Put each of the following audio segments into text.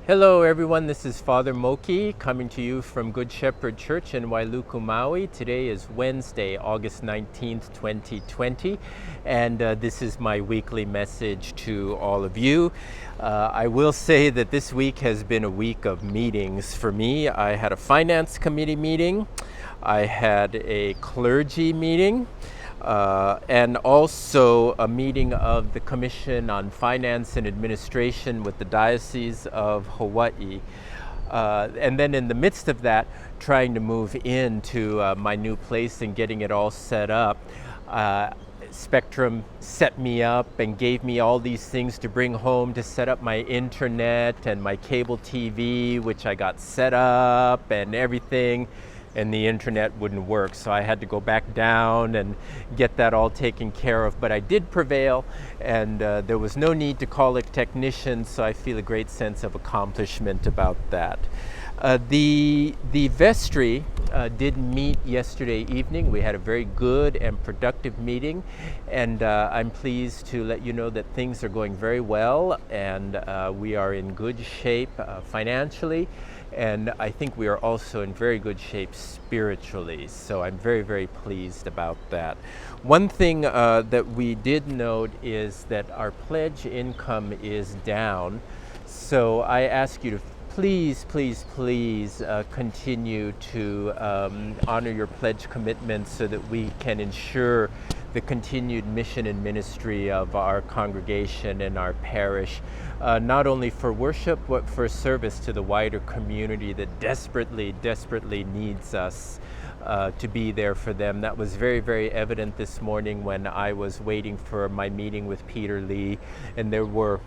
Hello everyone, this is Father Moki coming to you from Good Shepherd Church in Wailuku, Maui. Today is Wednesday, August 19th, 2020, and this is my weekly message to all of you. I will say that this week has been a week of meetings for me. I had a finance committee meeting, I had a clergy meeting, and also a meeting of the Commission on Finance and Administration with the Diocese of Hawaii. And then in the midst of that, trying to move into my new place and getting it all set up. Spectrum set me up and gave me all these things to bring home to set up my internet and my cable TV, which I got set up and everything. And the internet wouldn't work, so I had to go back down and get that all taken care of. But I did prevail, and there was no need to call a technician, so I feel a great sense of accomplishment about that. The vestry did meet yesterday evening. We had a very good and productive meeting, and I'm pleased to let you know that things are going very well, and we are in good shape financially. And I think we are also in very good shape spiritually. So I'm very, very pleased about that. One thing that we did note is that our pledge income is down. So I ask you to please continue to honor your pledge commitments so that we can ensure the continued mission and ministry of our congregation and our parish, not only for worship, but for service to the wider community that desperately needs us to be there for them. That was very, very evident this morning when I was waiting for my meeting with Peter Lee, and there were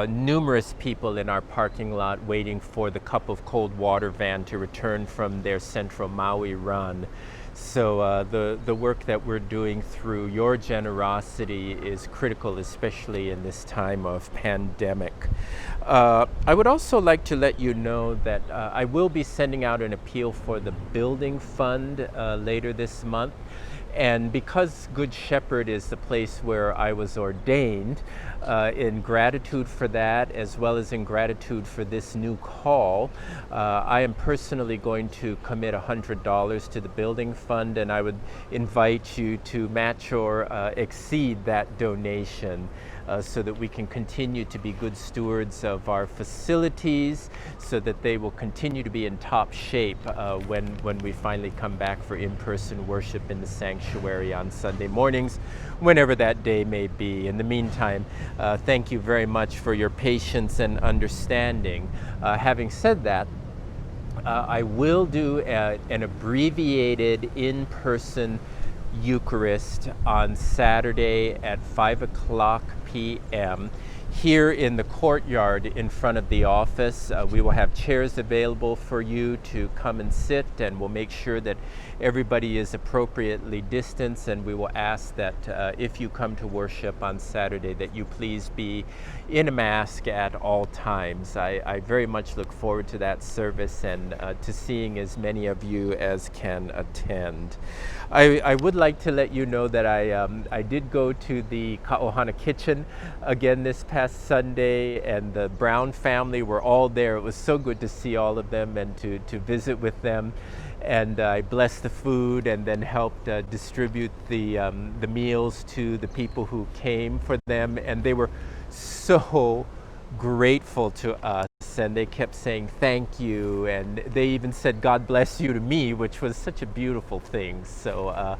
numerous people in our parking lot waiting for the Cup of Cold Water van to return from their Central Maui run. So the work that we're doing through your generosity is critical, especially in this time of pandemic. I would also like to let you know that I will be sending out an appeal for the building fund later this month. And because Good Shepherd is the place where I was ordained, in gratitude for that, as well as in gratitude for this new call, I am personally going to commit $100 to the building fund, and I would invite you to match or exceed that donation so that we can continue to be good stewards of our facilities, so that they will continue to be in top shape when we finally come back for in-person worship in the sanctuary on Sunday mornings, whenever that day may be. In the meantime, thank you very much for your patience and understanding. Having said that, I will do an abbreviated in-person Eucharist on Saturday at 5 o'clock p.m. here in the courtyard in front of the office. We will have chairs available for you to come and sit, and we'll make sure that everybody is appropriately distanced, and we will ask that if you come to worship on Saturday that you please be in a mask at all times. I very much look forward to that service and to seeing as many of you as can attend. I would like to let you know that I did go to the Ohana Kitchen again this past Sunday, and the Brown family were all there. It was so good to see all of them and to visit with them. And I blessed the food and then helped distribute the meals to the people who came for them. And they were so grateful to us, and they kept saying thank you, and they even said God bless you to me, which was such a beautiful thing. So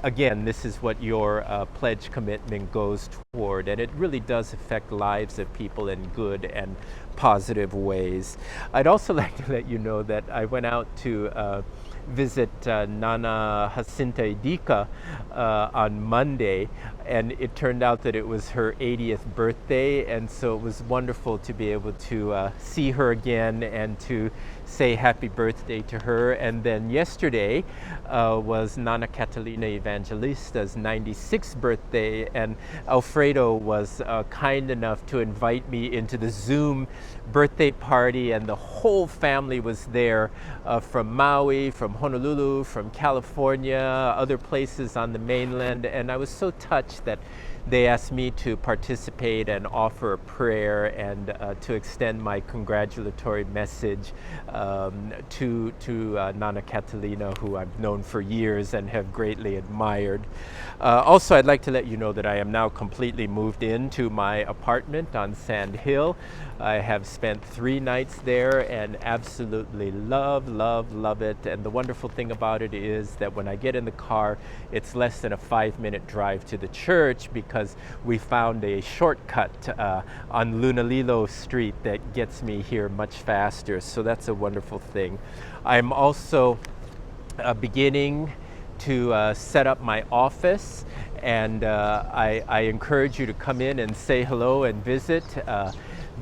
again, this is what your pledge commitment goes toward, and it really does affect lives of people in good and positive ways. I'd also like to let you know that I went out to visit Nana Jacinta Idika on Monday, and it turned out that it was her 80th birthday, and so it was wonderful to be able to see her again and to say happy birthday to her. And then yesterday was Nana Catalina Evangelista's 96th birthday, and Alfredo was kind enough to invite me into the Zoom birthday party, and the whole family was there from Maui, from Honolulu, from California, other places on the mainland, and I was so touched that they asked me to participate and offer a prayer and to extend my congratulatory message to Nana Catalina, who I've known for years and have greatly admired. Also, I'd like to let you know that I am now completely moved into my apartment on Sand Hill. I have spent 3 nights there and absolutely love it. And the wonderful thing about it is that when I get in the car, it's less than a 5-minute drive to the church, because we found a shortcut on Lunalilo Street that gets me here much faster. So that's a wonderful thing. I'm also beginning to set up my office, and I encourage you to come in and say hello and visit.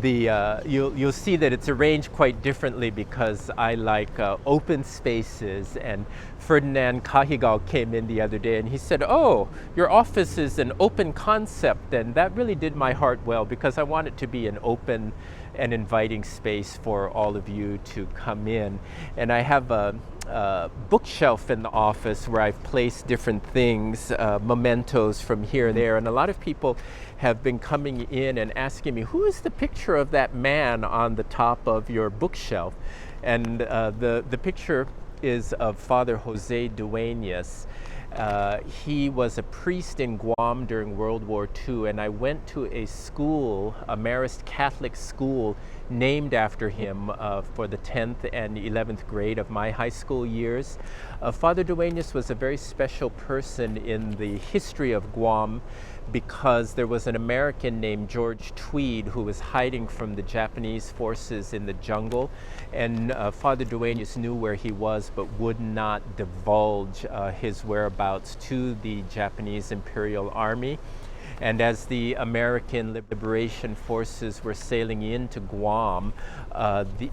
You'll see that it's arranged quite differently because I like open spaces, and Ferdinand Cahigal came in the other day and he said, "Oh, your office is an open concept," and that really did my heart well, because I want it to be an open and inviting space for all of you to come in. And I have a bookshelf in the office where I've placed different things, mementos from here and there, and a lot of people have been coming in and asking me, who is the picture of that man on the top of your bookshelf? And the picture is of Father Jose Duenas. He was a priest in Guam during World War II, and I went to a school, a Marist Catholic school, named after him for the 10th and 11th grade of my high school years. Father Duenas was a very special person in the history of Guam, because there was an American named George Tweed who was hiding from the Japanese forces in the jungle, and Father Duenas knew where he was but would not divulge his whereabouts to the Japanese Imperial Army. And as the American liberation forces were sailing into Guam,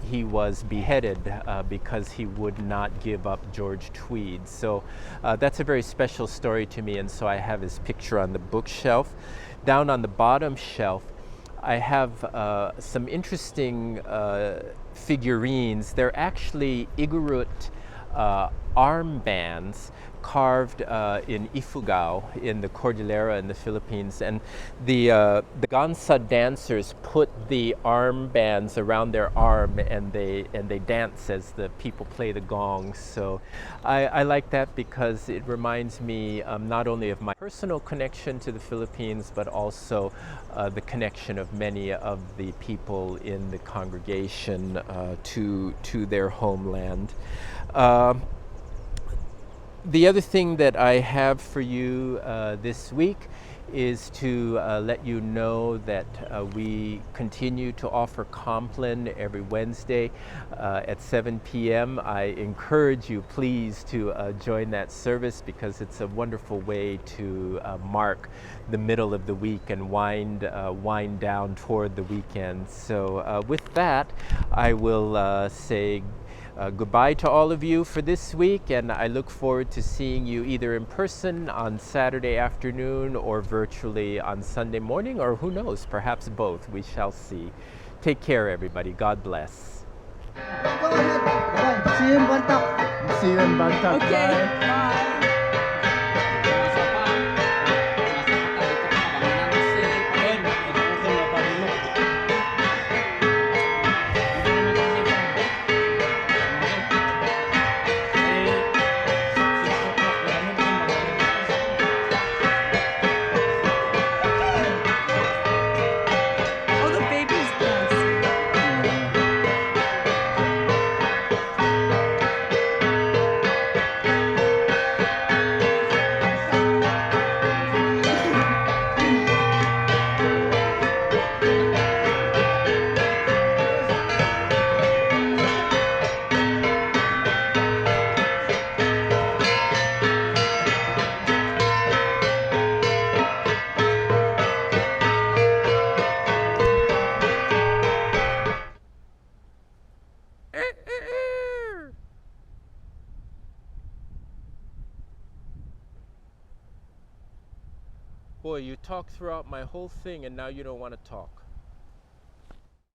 he was beheaded because he would not give up George Tweed. So that's a very special story to me, and so I have his picture on the bookshelf. Down on the bottom shelf, I have some interesting figurines. They're actually Igorot armbands carved in Ifugao in the Cordillera in the Philippines, and the Gansa dancers put the armbands around their arm, and they dance as the people play the gongs. So I like that because it reminds me not only of my personal connection to the Philippines, but also the connection of many of the people in the congregation to their homeland. The other thing that I have for you this week is to let you know that we continue to offer Compline every Wednesday at 7 p.m. I encourage you, please, to join that service, because it's a wonderful way to mark the middle of the week and wind down toward the weekend. So with that, I will say goodbye to all of you for this week, and I look forward to seeing you either in person on Saturday afternoon or virtually on Sunday morning, or who knows, perhaps both. We shall see. Take care, everybody. God bless. Go ahead. See you in Bangkok. See you in Bangkok. Okay, bye. Boy, you talked throughout my whole thing, and now you don't want to talk.